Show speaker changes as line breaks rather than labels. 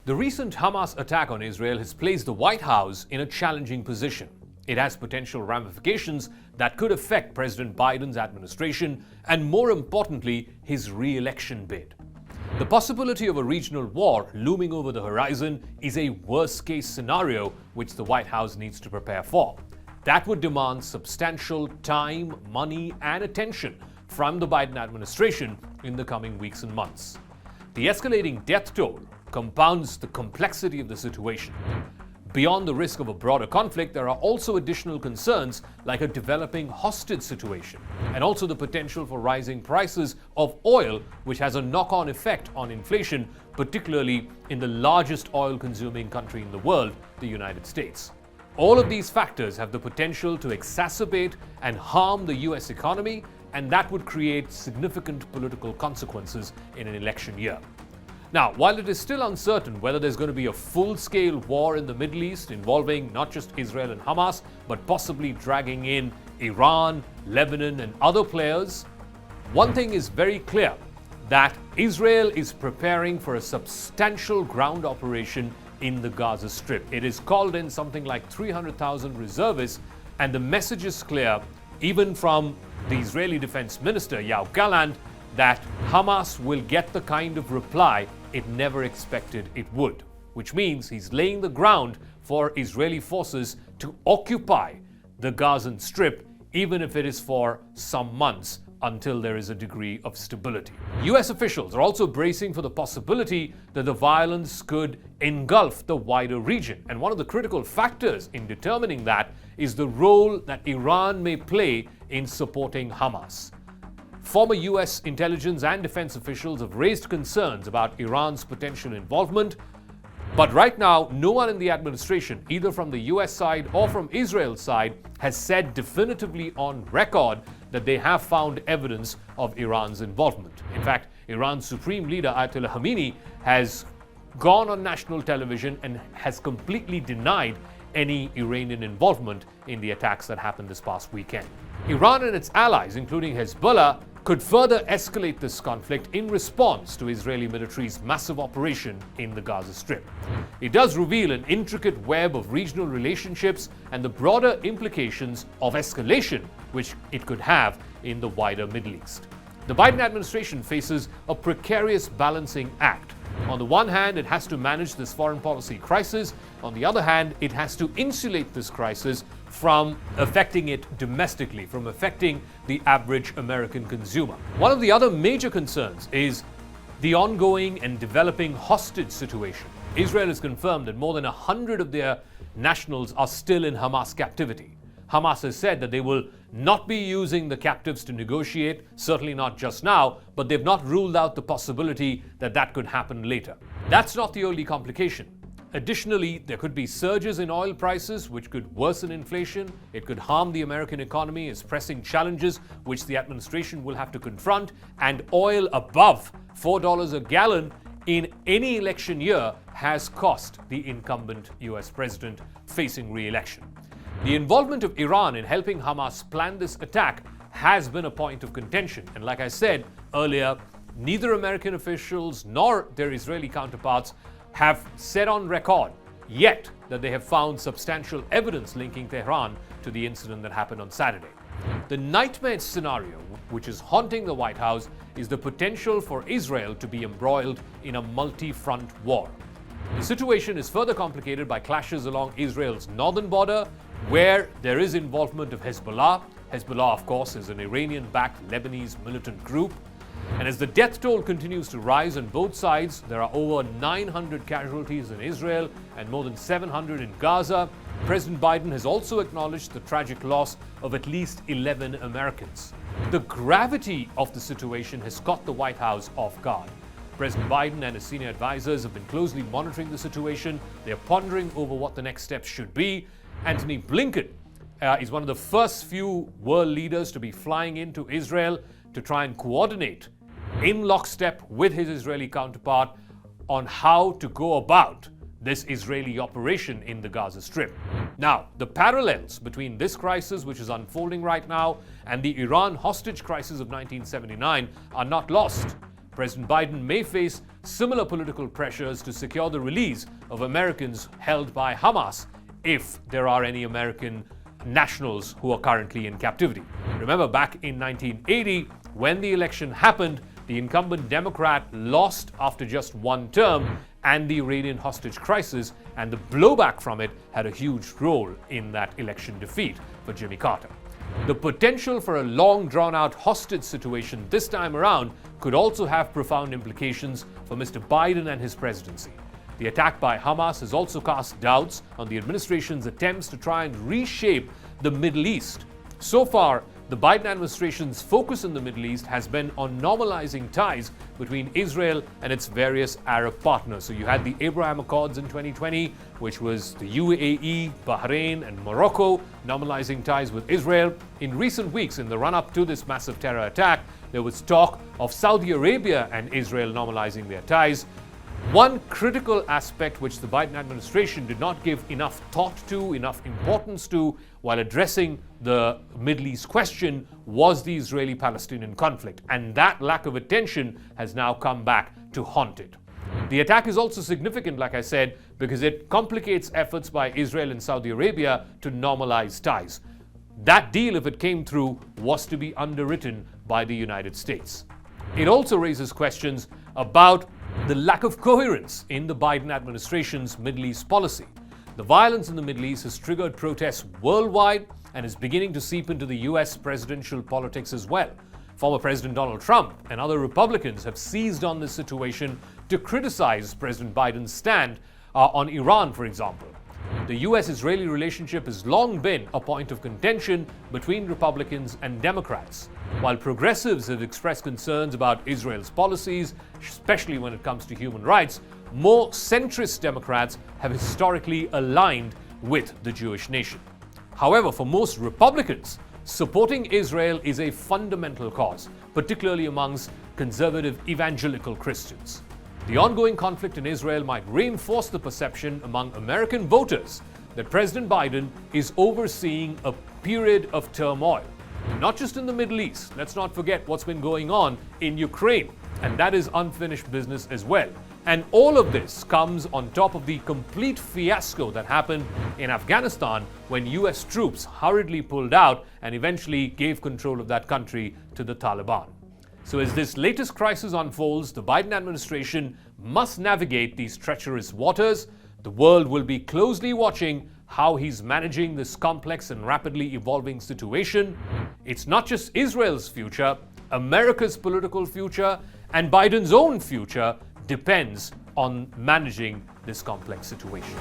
The recent Hamas attack on Israel has placed the White House in a challenging position. It has potential ramifications that could affect President Biden's administration and, more importantly, his re-election bid. The possibility of a regional war looming over the horizon is a worst-case scenario which the White House needs to prepare for. That would demand substantial time, money, and attention from the Biden administration in the coming weeks and months. The escalating death toll compounds the complexity of the situation. Beyond the risk of a broader conflict, there are also additional concerns like a developing hostage situation and also the potential for rising prices of oil, which has a knock-on effect on inflation, particularly in the largest oil-consuming country in the world, the United States. All of these factors have the potential to exacerbate and harm the US economy, and that would create significant political consequences in an election year. Now, while it is still uncertain whether there's going to be a full-scale war in the Middle East involving not just Israel and Hamas, but possibly dragging in Iran, Lebanon, and other players, one thing is very clear, that Israel is preparing for a substantial ground operation in the Gaza Strip. It has called in something like 300,000 reservists, and the message is clear, even from the Israeli Defense Minister, Yoav Gallant, that Hamas will get the kind of reply it never expected it would, which means he's laying the ground for Israeli forces to occupy the Gazan Strip, even if it is for some months until there is a degree of stability. US officials are also bracing for the possibility that the violence could engulf the wider region, and one of the critical factors in determining that is the role that Iran may play in supporting Hamas. Former US intelligence and defense officials have raised concerns about Iran's potential involvement, but right now, no one in the administration, either from the US side or from Israel's side, has said definitively on record that they have found evidence of Iran's involvement. In fact, Iran's supreme leader Ayatollah Khamenei has gone on national television and has completely denied any Iranian involvement in the attacks that happened this past weekend. Iran and its allies, including Hezbollah, could further escalate this conflict in response to Israeli military's massive operation in the Gaza Strip. It does reveal an intricate web of regional relationships and the broader implications of escalation which it could have in the wider Middle East. The Biden administration faces a precarious balancing act. On the one hand, it has to manage this foreign policy crisis. On the other hand, it has to insulate this crisis from affecting it domestically, from affecting the average American consumer. One of the other major concerns is the ongoing and developing hostage situation. Israel has confirmed that more than 100 of their nationals are still in Hamas captivity. Hamas has said that they will not be using the captives to negotiate, certainly not just now, but they've not ruled out the possibility that that could happen later. That's not the only complication. Additionally, there could be surges in oil prices which could worsen inflation. It could harm the American economy as pressing challenges which the administration will have to confront, and oil above $4 a gallon in any election year has cost the incumbent US president facing re-election. The involvement of Iran in helping Hamas plan this attack has been a point of contention, and like I said earlier, neither American officials nor their Israeli counterparts have said on record yet that they have found substantial evidence linking Tehran to the incident that happened on Saturday. The nightmare scenario which is haunting the White House is the potential for Israel to be embroiled in a multi-front war. The situation is further complicated by clashes along Israel's northern border, where there is involvement of Hezbollah. Hezbollah, of course, is an Iranian-backed Lebanese militant group. And as the death toll continues to rise on both sides, there are over 900 casualties in Israel and more than 700 in Gaza. President Biden has also acknowledged the tragic loss of at least 11 Americans. The gravity of the situation has caught the White House off guard. President Biden and his senior advisors have been closely monitoring the situation. They're pondering over what the next steps should be. Antony Blinken is one of the first few world leaders to be flying into Israel to try and coordinate in lockstep with his Israeli counterpart on how to go about this Israeli operation in the Gaza Strip. Now, the parallels between this crisis, which is unfolding right now, and the Iran hostage crisis of 1979 are not lost. President Biden may face similar political pressures to secure the release of Americans held by Hamas if there are any American nationals who are currently in captivity. Remember, back in 1980, when the election happened, the incumbent Democrat lost after just one term, and the Iranian hostage crisis and the blowback from it had a huge role in that election defeat for Jimmy Carter. The potential for a long drawn-out hostage situation this time around could also have profound implications for Mr. Biden and his presidency. The attack by Hamas has also cast doubts on the administration's attempts to try and reshape the Middle East. So far, the Biden administration's focus in the Middle East has been on normalizing ties between Israel and its various Arab partners. So you had the Abraham Accords in 2020, which was the UAE, Bahrain, and Morocco normalizing ties with Israel. In recent weeks, in the run-up to this massive terror attack, there was talk of Saudi Arabia and Israel normalizing their ties. One critical aspect which the Biden administration did not give enough thought to, enough importance to, while addressing the Middle East question was the Israeli-Palestinian conflict. And that lack of attention has now come back to haunt it. The attack is also significant, like I said, because it complicates efforts by Israel and Saudi Arabia to normalize ties. That deal, if it came through, was to be underwritten by the United States. It also raises questions about the lack of coherence in the Biden administration's Middle East policy. The violence in the Middle East has triggered protests worldwide and is beginning to seep into the US presidential politics as well. Former President Donald Trump and other Republicans have seized on this situation to criticize President Biden's stand on Iran, for example. The US-Israeli relationship has long been a point of contention between Republicans and Democrats. While progressives have expressed concerns about Israel's policies, especially when it comes to human rights, more centrist Democrats have historically aligned with the Jewish nation. However, for most Republicans, supporting Israel is a fundamental cause, particularly amongst conservative evangelical Christians. The ongoing conflict in Israel might reinforce the perception among American voters that President Biden is overseeing a period of turmoil. Not just in the Middle East, let's not forget what's been going on in Ukraine, and that is unfinished business as well. And all of this comes on top of the complete fiasco that happened in Afghanistan when US troops hurriedly pulled out and eventually gave control of that country to the Taliban. So as this latest crisis unfolds, the Biden administration must navigate these treacherous waters. The world will be closely watching how he's managing this complex and rapidly evolving situation. It's not just Israel's future, America's political future, and Biden's own future depends on managing this complex situation.